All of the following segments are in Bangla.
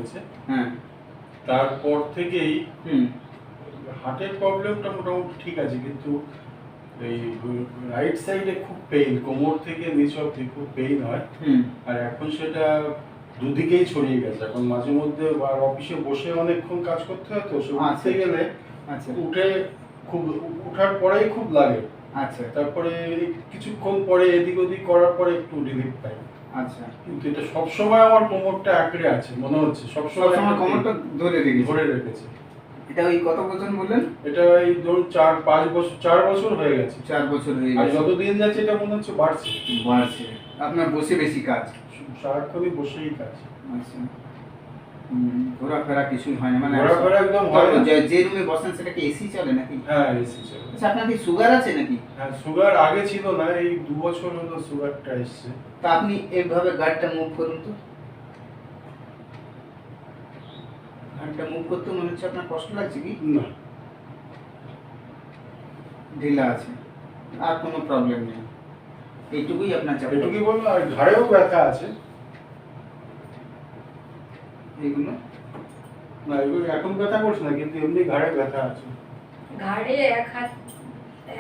হয়েছে। হ্যাঁ, তারপর থেকেই হার্টের প্রবলেমটা মোটামুটি ঠিক আছে, কিন্তু এই রাইট সাইডে খুব পেইন, কোমর থেকে নিচ অব্দি খুব পেইন হয়। আর এখন সেটা দুদিকেই ছড়িয়ে গেছে। এখন মাঝে মধ্যে আর অফিসে বসে অনেকক্ষণ কাজ করতে হয়, তো সে উঠতে গেলে উঠে খুব উঠার পরেই খুব লাগে। আচ্ছা, তারপরে কিছুক্ষণ পরে এদিক ওদিক করার পরে একটু রিলিফ পাই। আচ্ছা, কিন্তু এটা সবসময় আমার কোমরটা আঁকড়ে আছে মনে হচ্ছে, সবসময় কোমরটা ধরে রেখেছে। এটা ওই কত বছর বললেন? এটা এই ধরুন 4-5 বছর, 4 বছর হয়ে গেছে। 4 বছর হয়ে আর গেছে। যত দিন যাচ্ছে এটা মনে হচ্ছে বাড়ছে। আপনার বসে বেশি কাজ? সারাক্ষণই বসেই কাজ। আচ্ছা, ঘোরাফেরা কিছুই হয় না? মানে ঘোরাফেরা একদম হয় না। যে রুমে বসেন সেটা কি এসি চলে নাকি? হ্যাঁ, এসি চলে। আচ্ছা, আপনার কি সুগার আছে নাকি? হ্যাঁ, সুগার আগে ছিল না, এই 2 বছর হলো সুগারটা এসেছে। তা আপনি এইভাবে গাড়িটা মুভ করুন তো। গাড়িটা মুভ করতে মনে হচ্ছে আপনার কষ্ট লাগছে কি? না, ঢিলা আছে, আর কোনো প্রবলেম নেই, এইটুকুই আপনার চাপ। এটুকুই বলবো। আর ঘাড়েও ব্যথা আছে। এইগুলো না, এগুলো এখন ব্যথা করছে না, কিন্তু এমনি ঘাড়ে ব্যথা আছে। ঘাড়ে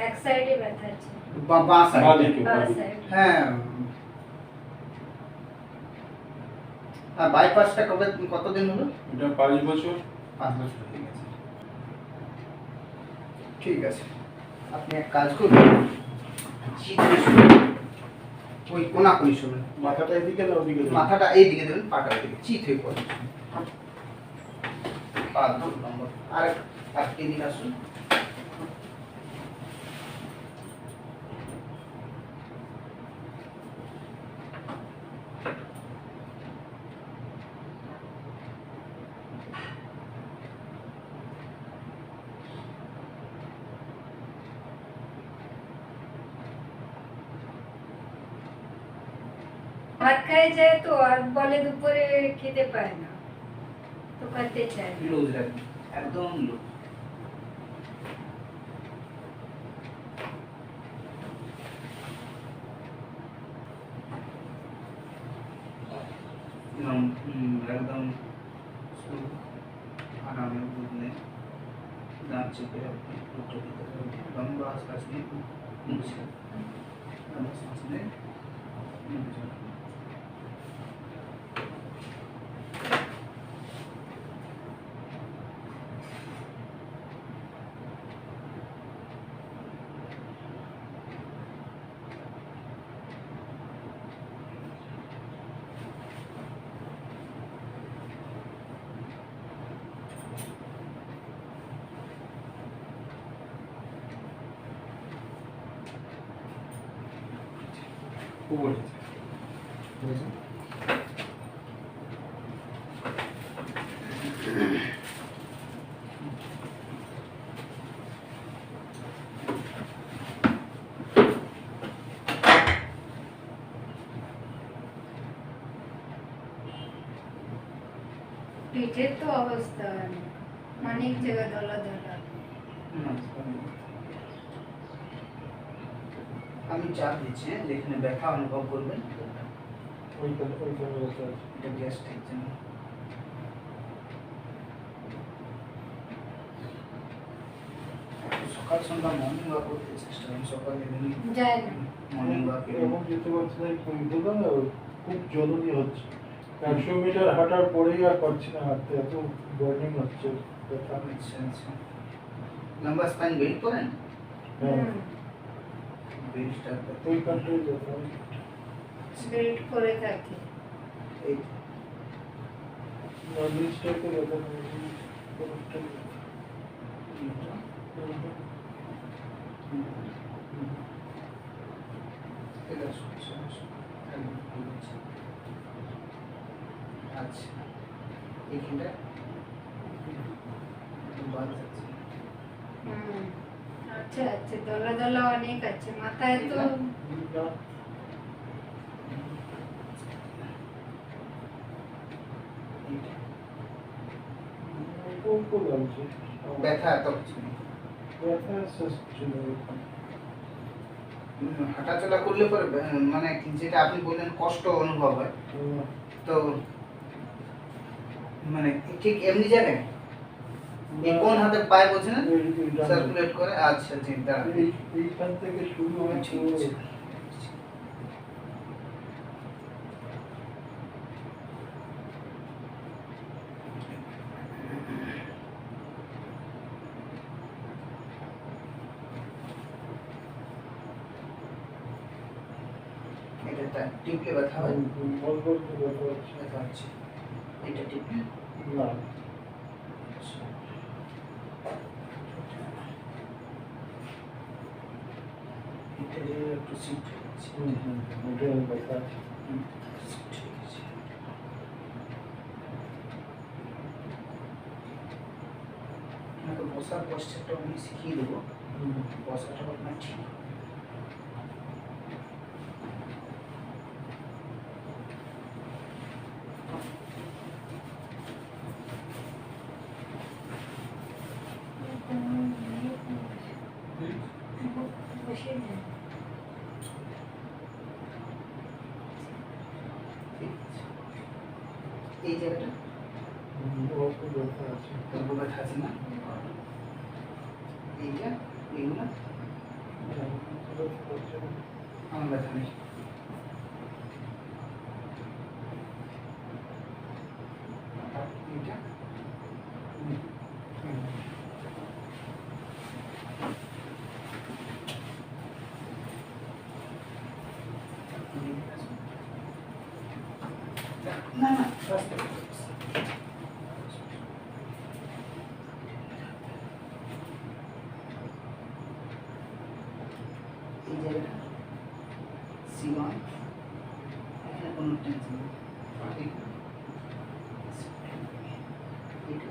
এক সাইডে ব্যথা আছে। বাঁ সাইড। হ্যাঁ। আর বাইপাসটা কতদিন হলো? এটা 5 বছর। 5 বছর হয়ে গেছে। ঠিক আছে, আপনি এক কাজ করুন, ওই কোনাকুনি শুনুন। মাথাটা এদিকে না ওদিকে? মাথাটা এইদিকে দেবেন, পাটা এদিকে, চিত হয়ে পড়ে। পা 2 নম্বর। আর এদিকে আসুন। ভাত খাই যায় তো, আর বলে দুপুরে খেতে পায় না, তো খেতে চায় না। লুজ রাখবেন, একদম লুজ। একদম আরামে বুঝলে দাঁত চেপে রাখবেন, উঠে দিতে হবে, লম্বা শ্বাস নিয়ে মুছে লম্বা শ্বাস নিয়ে মুছে রাখবেন। পিঠের তো অবস্থা অনেক জায়গা দলা দলা। আমি চাপ দিচ্ছি, যেখানে ব্যথা অনুভব করবেন এটা গ্যাস্ট্রিক জন্য। সকাল সন্ধ্যা মর্নিং ওয়াক করতে চেষ্টা করুন। সকালে যায় না, মর্নিং ওয়াক এবং যেতে পারছি না, বললাম না খুব জরুরি হচ্ছে। 100 মিটার হাঁটার পরেই আর পারছি না হাঁটতে, এত বার্নিং হচ্ছে ব্যথা। আচ্ছা, লম্বা স্পাইন বেল্ট করেন? হ্যাঁ, বেল্টটা ওই কান্ট্রি ব্যথা। বেল্ট করে থাকি। এই নর্মালটাকে ব্যথা নেই। আচ্ছা, এইখানটা বাদ যাচ্ছে। আচ্ছা আচ্ছা, দলা দলা অনেক আছে মাথায় তো। ব্যথা এত কিছু নেই। হাঁটাচলা করলে পরে মানে যেটা আপনি বললেন কষ্ট অনুভব হয়, তো মানে ঠিক এমনি জায়গায় এই কোন হাতে পায়ে বলছে না সার্কুলেট করে আচ্ছা চিন্তা এইখান থেকে শুরু হয় ঠিক আছে এটা টিপলে ব্যথা হয় বল বল তো ব্যথা হচ্ছে। ব্যথা হচ্ছে এটা টিপলে না এটা যে একটু শিফট হয়ে গেছে ওটা ব্যথা আছে। শিফট হয়ে গেছে আপনাকে বসার পশ্চাৎটা আমি শিখিয়ে দেবো বসাটা আপনার ঠিক বসে নেন। এই জায়গাটা অল্প ব্যথা আছে। অল্প ব্যথা আছে না এইটা এইগুলা আমার ব্যথা নেই এইটা না না এই জায়গাটা সীমা এখানে কোনো টেনশন নেই ঠিক এটা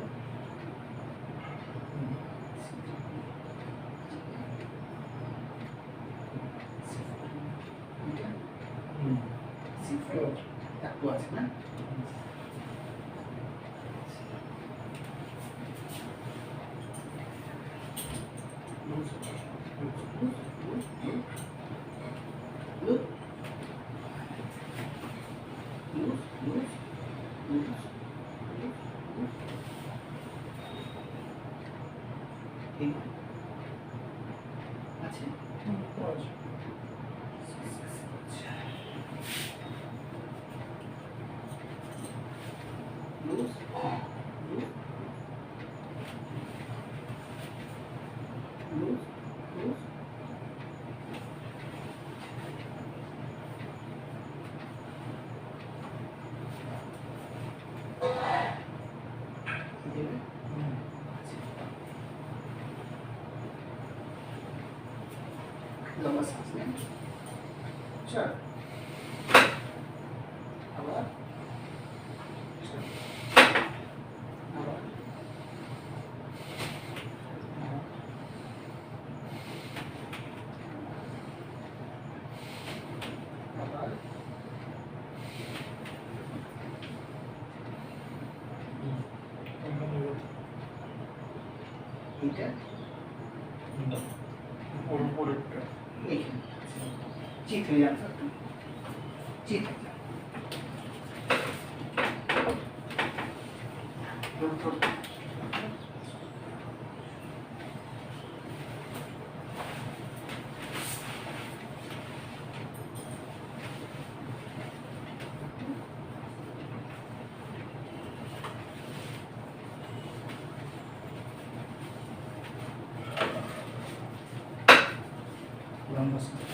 এটা সিফার একটু আছে না আছে লুজ লুজ লুজ लंबा सांस लें चल आवाज आवाज आवाज এটা উপরেরটা এইখানে চিত হয়ে যান চিত হয়ে যান लंबा सांस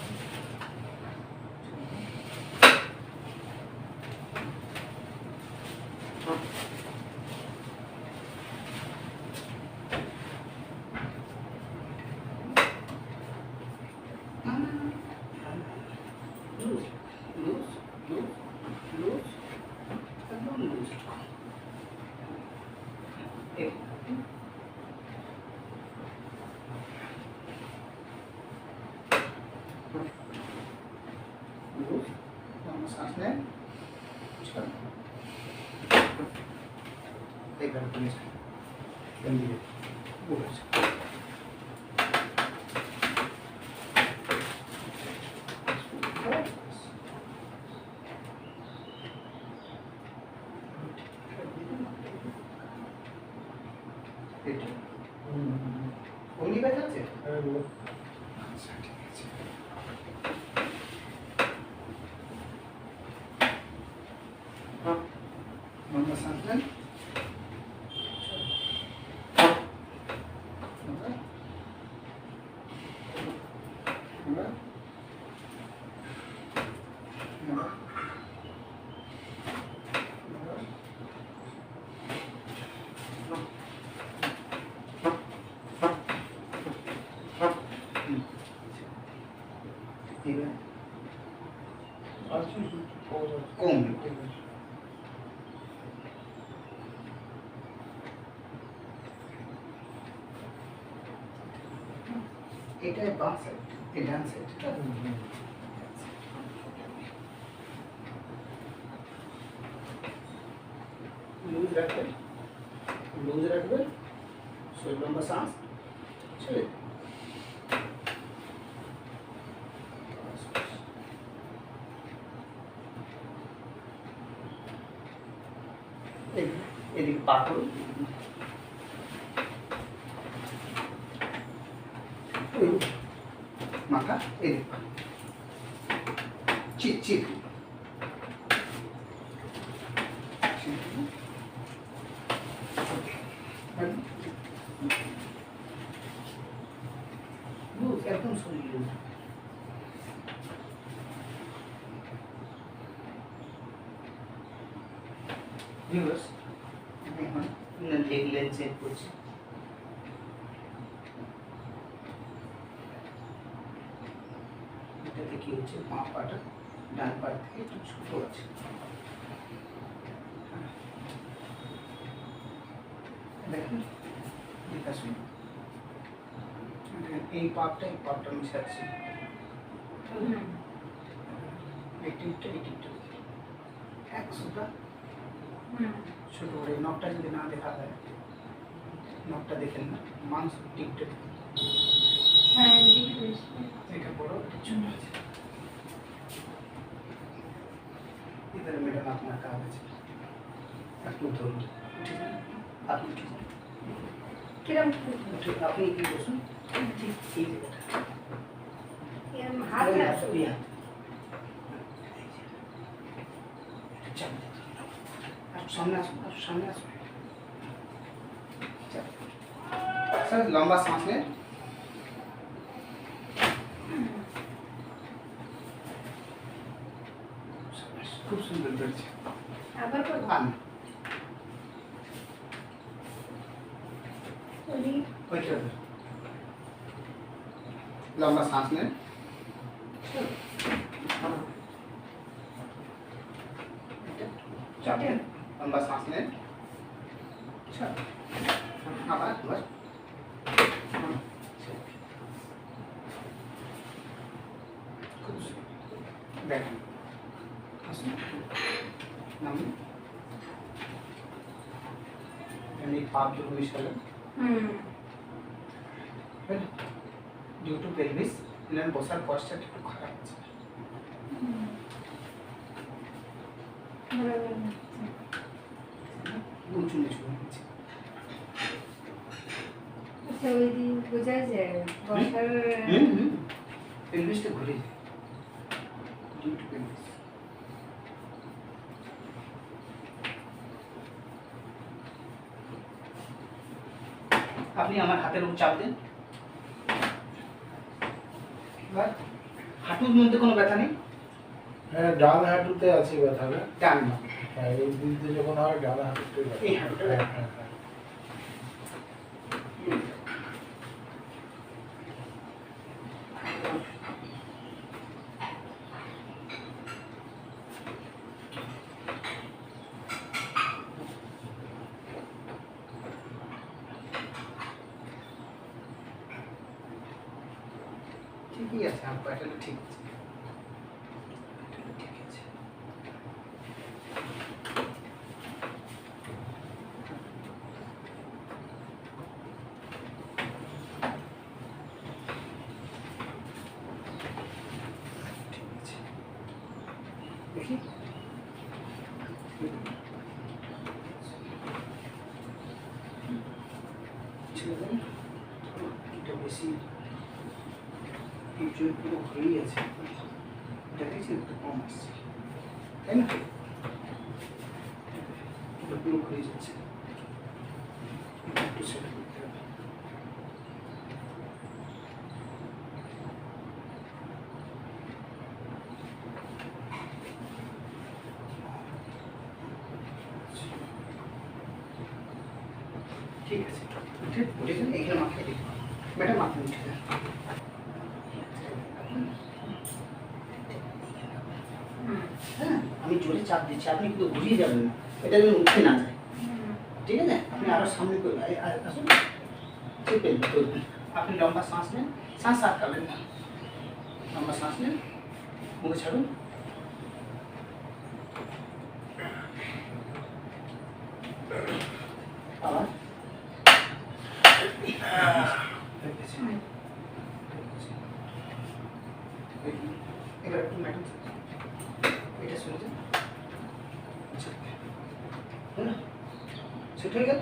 लूज लूज लूज लूज एकदम लूज एक लूज लंबा सांस लें चल एक बार प्लीज चलिए এটা ওমনি ব্যথা আছে? হ্যাঁ, আচ্ছা ঠিক আছে। লম্বা শ্বাস নেন। কম এটা বাম সাইড, এই ডান সাইড। লুজ রাখবেন, লুজ রাখবেন, শরীর লম্বা শ্বাস ছেড়ে এদিকে পা করুন, মাথা এদিকে, চিত চিত লুজ, একদম শরীর লুজ। ভিউয়ার্স, আমি এখন লেগ লেন্থ চেক করছি। এটাতে কি হচ্ছে, বাঁ পাটা ডান পা থেকে একটু ছোট আছে। দেখুন আসুন, এই পাপটা মিশাচ্ছি, এই টিপটা একশোটা ছোট করে। নখটা যদি না দেখা যায়, নখটা দেখেন না, মাংস টিপটা এটা বড়, এটা ছোট আছে। এবারে ম্যাডাম আপনার কাজ আছে, একটু ধরুন, ঠিক আছে? আপনি ঠিক আছে, কিরম আপনি কি বসুন, ঠিক এই জায়গাটা কিরম হাত ওই রাখো। ওই হাত। চাপ দিন। একটু সামনে আসুন, একটু সামনে আসুন। চাপ। স্যার লম্বা শ্বাস নেন। খুব সুন্দর বেড়েছে। আবার করো। আন ওই ওইটা ধর। লম্বা শ্বাস নেন। চাপ দেন। লম্বা শ্বাস নেন। ছাড়। আবার আবার। খুব সুন্দর। দেখেন। আসুন। নামুন। এমনি পাগুলো মিশালেন। ডিউ টু পেলভিস এনার বসার পশ্চাৎ একটু খারাপ আছে। উঁচু নিচু হয়েছে। আচ্ছা, ওই দিন বোঝা যায় বসার পেলভিসটা ঘুরে যায় ডিউ টু পেলভিস। আপনি আমার হাতের উপর চাপ দেন। এবার হাঁটুর মধ্যে কোনো ব্যথা নেই? হ্যাঁ, ডান হাঁটুতে আছে ব্যথাটা। ডান না, হ্যাঁ, এই দিকতে যখন হয় ডান হাঁটুতে ব্যথা। এই হাঁটুটা হ্যাঁ, ব্যথা। হ্যাঁ, হ্যাঁ। ঠিকই আছে, আমার প্যাটার্ন ঠিক আছে। ঠিক আছে। ঠিক আছে। দেখি ছেড়ে দেন, এটা বেশি পিছন পুরো ঘুরেই আছে, এটা দেখছি একটু কম আসছে, তাই না? এটা পুরো ঘুরে যাচ্ছে, একটু সেট করতে হবে। ঠিক আছে, ঠিক বুঝেছেন? এইখানে মাথায় দিতে হবে, ম্যাডাম আপনি উঠে যান। হ্যাঁ, আমি জোরে চাপ দিচ্ছি, আপনি কিন্তু ঘুরিয়ে যাবেন না, এটা যেন উঠে না যায়, ঠিক আছে? আপনি আরো সামনে করবেন, আসুন, চেপেন করবেন, আপনি লম্বা শ্বাস নেন, শ্বাস আটকাবেন না, লম্বা শ্বাস নেন, মুখে ছাড়ুন, আবার এবার একটু ম্যাডাম এটা শুনে যান, সেট হয়ে গেল,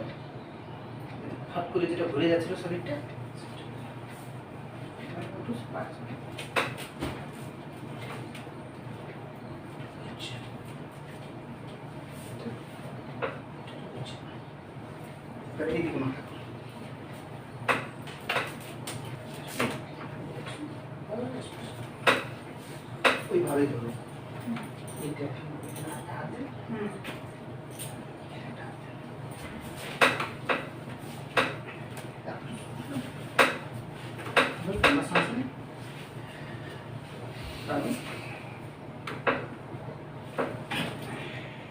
হট করে যেটা ঘুরে যাচ্ছিল শরীরটা, এইদিকে মাথা ওইভাবেই ধরো, এইটা হাতে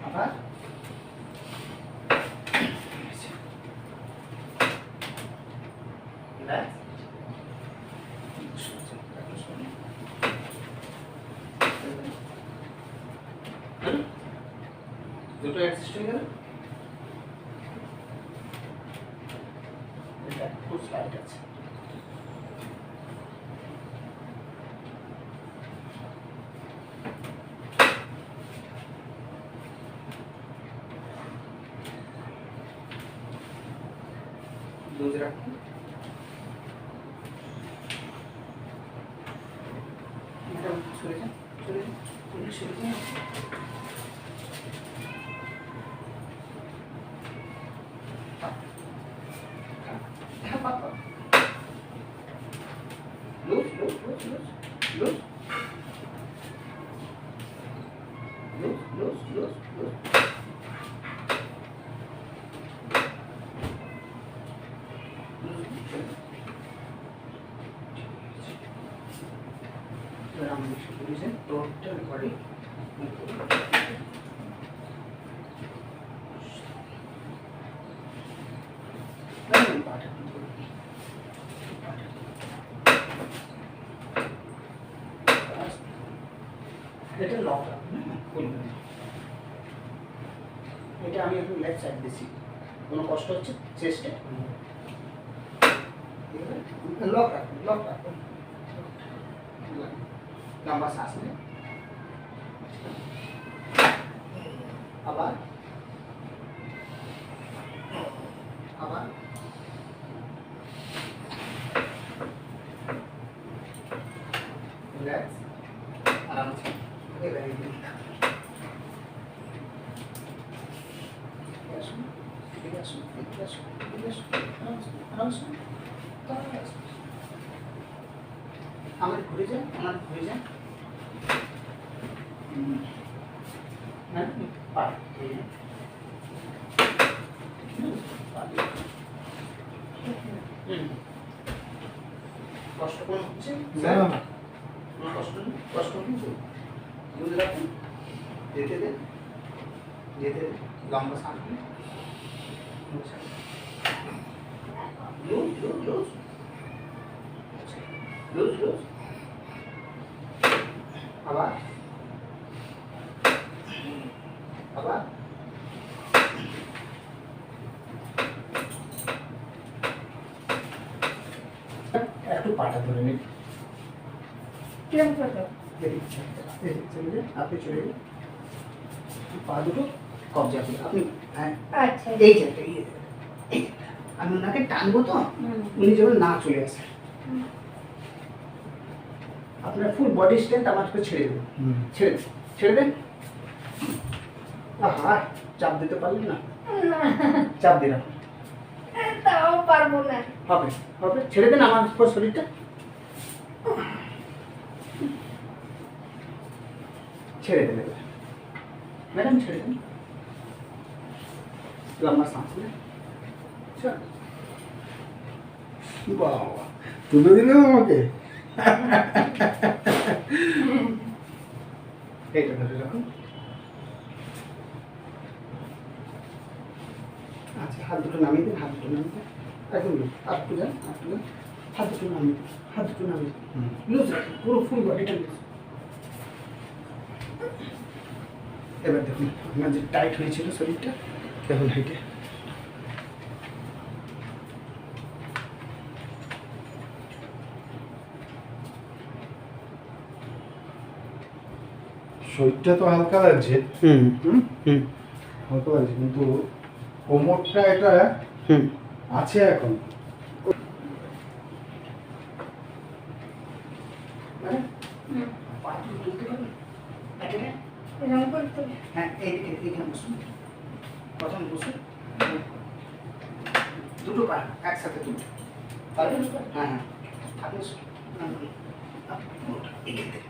আবার দুটো অ্যাডজাস্ট হয়ে গেল, এটা খুব স্লাইড আছে, লুজ রাখুন, সরে যান, সরে যান, সরে যান, loose loose loose loose loose loose loose loose total body এটা লক রাখুন, খুলবেন, এটা আমি এখন লেফট সাইড দিচ্ছি, কোনো কষ্ট হচ্ছে চেস্টে, লক রাখুন, লক রাখুন, লম্বা শ্বাস নেন, আবার আবার রিল্যাক্স, আরাম से এবারে দিন, আসুন, এদিকে আসুন, এদিকে আসুন, এদিকে আসুন, আরাম से আমার ঘুরে যান, আমার ঘুরে যান, কষ্ট কোন হচ্ছে কষ্ট নেই, কষ্ট কিন্তু বুঝে রাখুন, যেতে দেন, যেতে দেন, লম্বা শ্বাস নিন, loose loose loose loose loose, আবার আবার একটু পাটা ধরে নিন, কিরম করবো? চলে যান, আপনি চলে যান, পা দুটো কবজা করে আপনি, হ্যাঁ আচ্ছা এই জায়গাটা, এই জায়গাটা, আমি ওনাকে টানবো তো হুম। উনি যেমন না চলে আসে। আপনার ফুল বডি স্ট্রেংথ আমাকে ছেড়ে দেবেন, ছেড়ে দেন, ছেড়ে দেন। আহা, চাপ দিতে পারলেন না, চাপ দিলাম। তাও পারবো না। হবে হবে, ছেড়ে দেন আমার উপর শরীরটা। ছেড়ে দেন এবার। ম্যাডাম ছেড়ে দেন, লম্বা শ্বাস নেন। চল। বাবা, তুলে দিলেন আমাকে। এইটা ধরে রাখুন। আচ্ছা, হাত দুটো নামিয়ে দিন, হাত দুটো নামিয়ে দিন। একদম লুজ, হাত দুটো যান, হাত দুটো, হাত দুটো নামিয়ে দিন, হাত দুটো নামিয়ে দিন। লুজ রাখুন, পুরো ফুল বডিটা লুজ। এবার দেখুন আপনার যে টাইট হয়েছিল শরীরটা, দেখুন হেঁটে। শরীরটা তো হালকা লাগছে, হুম হুম হুম হালকা লাগছে, কিন্তু কোমরটা এটা হুম। আছে এখন। মানে হুম। পা দুটো তুলতে পারবেন? এটাকে? এরকম করতে হবে। হ্যাঁ, এইদিকে এখানে বসুন, প্রথম বসুন। দুটো পা একসাথে তুলতে পারবেন? হ্যাঁ হ্যাঁ, আপনি এখান থেকে,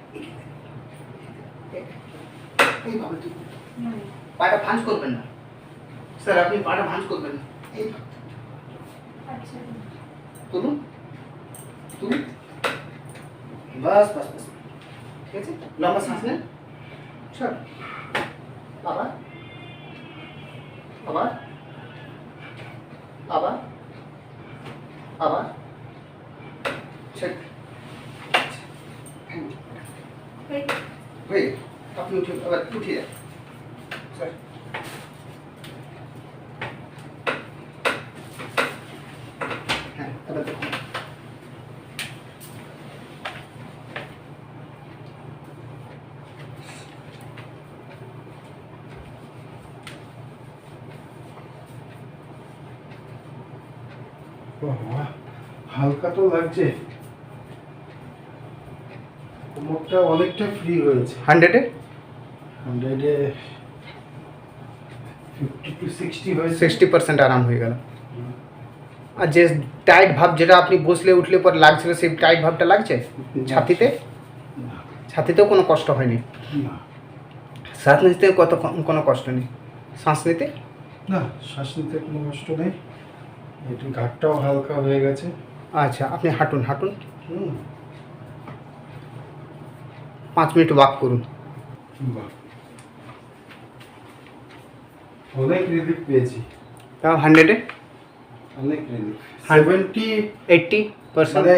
এইভাবে তুলুন। হুম। পাটা ভাঁজ করবেন না স্যার, আপনি পাটা ভাঁজ করবেন না। এইভাবে আচ্ছা। তুলুন, তুলুন। বাস বাস বাস, ঠিক আছে। লম্বা শ্বাস নেন। চল, আবার আবার আবার আবার। ঠিক হয়ে আপনি উঠে, আবার উঠিয়ে যান স্যার। হ্যাঁ, এবার দেখুন। বাবা, হালকা তো লাগছে, কোমরটা অনেকটা ফ্রি হয়েছে। 100-এ 100-এ 50 to 60 হয়েছে। 60% আরাম হয়ে গেল। আর যে টাইট ভাব যেটা আপনি বসলে উঠলে পর লাগছিল, সেই টাইট ভাবটা লাগছে ছাতিতে? না, ছাতিতেও কোনো কষ্ট হয়নি? না, শ্বাস নিতে কোনো কষ্ট নেই? শ্বাস নিতে? না, শ্বাস নিতে কোনো কষ্ট নেই, একটু ঘাটটাও হালকা হয়ে গেছে। আচ্ছা, আপনি হাঁটুন হাঁটুন, হুম, 5 মিনিট ওয়াক করুন। বাহ, অনেক রিলিফ পেয়েছি, তাও 100-এ অনেক রিলিফ। 80%? মানে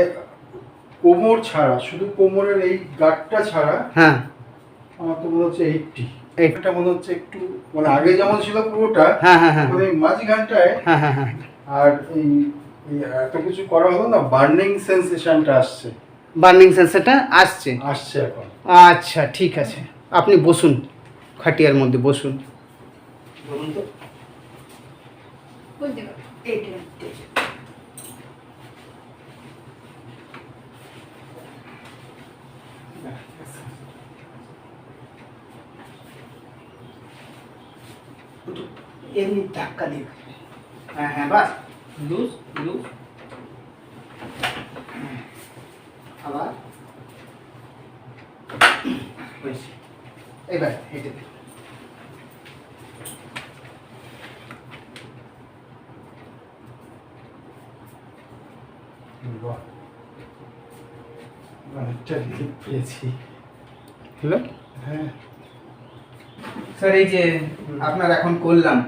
কোমর ছাড়া, শুধু কোমরের এই গাঁটটা ছাড়া হ্যাঁ, আমার তো মনে হচ্ছে 80। 80 এটা মনে হচ্ছে একটু, মানে আগে যেমন ছিল পুরোটা, হ্যাঁ হ্যাঁ হ্যাঁ মানে মাঝখানটায় হ্যাঁ হ্যাঁ হ্যাঁ। আর এই এই এত কিছু করা হলো না, বার্নিং সেন্সেশনটা আসছে, বার্নিং সেন্সারটা আসছে? আসছে এখন। আচ্ছা, ঠিক আছে, আপনি বসুন, খাটিয়ার মধ্যে বসুন। বলুন তো। বলতে পারো। এমনি ধাক্কা দিয়ে, হ্যাঁ হ্যাঁ, বাস, লুজ লুজ। আবার হয়েছে, এবার হেঁটে দিন। বাহ, অনেকটা রিলিফ পেয়েছি। হ্যালো হ্যাঁ, স্যার, এই যে আপনার এখন করলাম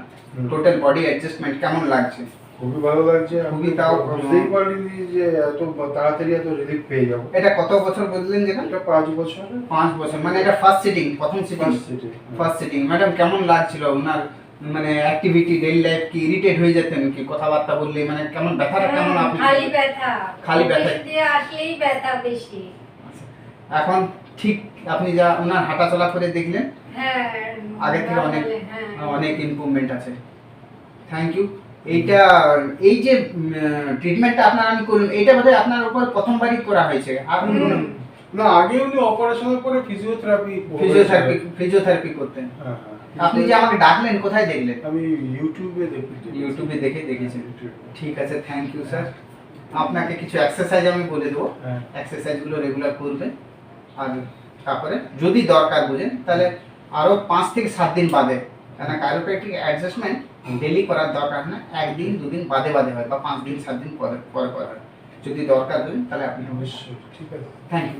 টোটাল বডি অ্যাডজাস্টমেন্ট, কেমন লাগছে? খুবই ভালো লাগছে। আমি খুবই, তাও বুঝতেই পারিনি যে এত তাড়াতাড়ি এত রিলিফ পেয়ে যাবো। এটা কত বছর বললেন যেটা? এটা 5 বছর। 5 বছর, মানে এটা ফার্স্ট সিটিং, প্রথম sitting? First city. First sitting. Madam কেমন লাগছিল ওনার, মানে অ্যাক্টিভিটি, ডেইলি লাইফ কি ইরিটেট হয়ে যেতেন কি কথাবার্তা বললে, মানে কেমন ব্যথাটা কেমন আপনি? খালি ব্যথা, খালি ব্যথা দিয়ে আসলেই ব্যথা বেশি। এখন ঠিক আপনি যা ওনার হাঁটা চলা করে দেখলেন, হ্যাঁ, আগে থেকে অনেক হ্যাঁ। অনেক ইমপ্রুভমেন্ট আছে। Thank you. এইটা এই যে ট্রিটমেন্টটা আপনার আমি করলাম, এইটা বোধহয় আপনার উপর প্রথমবারই করা হয়েছে। আপনি না, আগে উনি অপারেশনের পরে ফিজিওথেরাপি করতেন। হ্যাঁ। আপনি যে আমাকে ডাকলেন, কোথায় দেখলেন? আমি ইউটিউবে ইউটিউবে দেখে দেখেছেন। ঠিক আছে, থ্যাংক ইউ স্যার। আপনাকে কিছু এক্সারসাইজ আমি বলে দেবো, এক্সারসাইজগুলো রেগুলার করবেন। আর তারপরে যদি দরকার বুঝেন তাহলে আরও 5 থেকে 7 দিন বাদে, কেন কাইরোপ্র্যাকটিক অ্যাডজাস্টমেন্ট ডেলি করার দরকার না, 1 দিন 2 দিন বাদে বাদে হয়, বা 5 দিন 7 দিন পরে পরে হয়। যদি দরকার হয় তাহলে আপনি অবশ্যই। ঠিক আছে, থ্যাংক ইউ।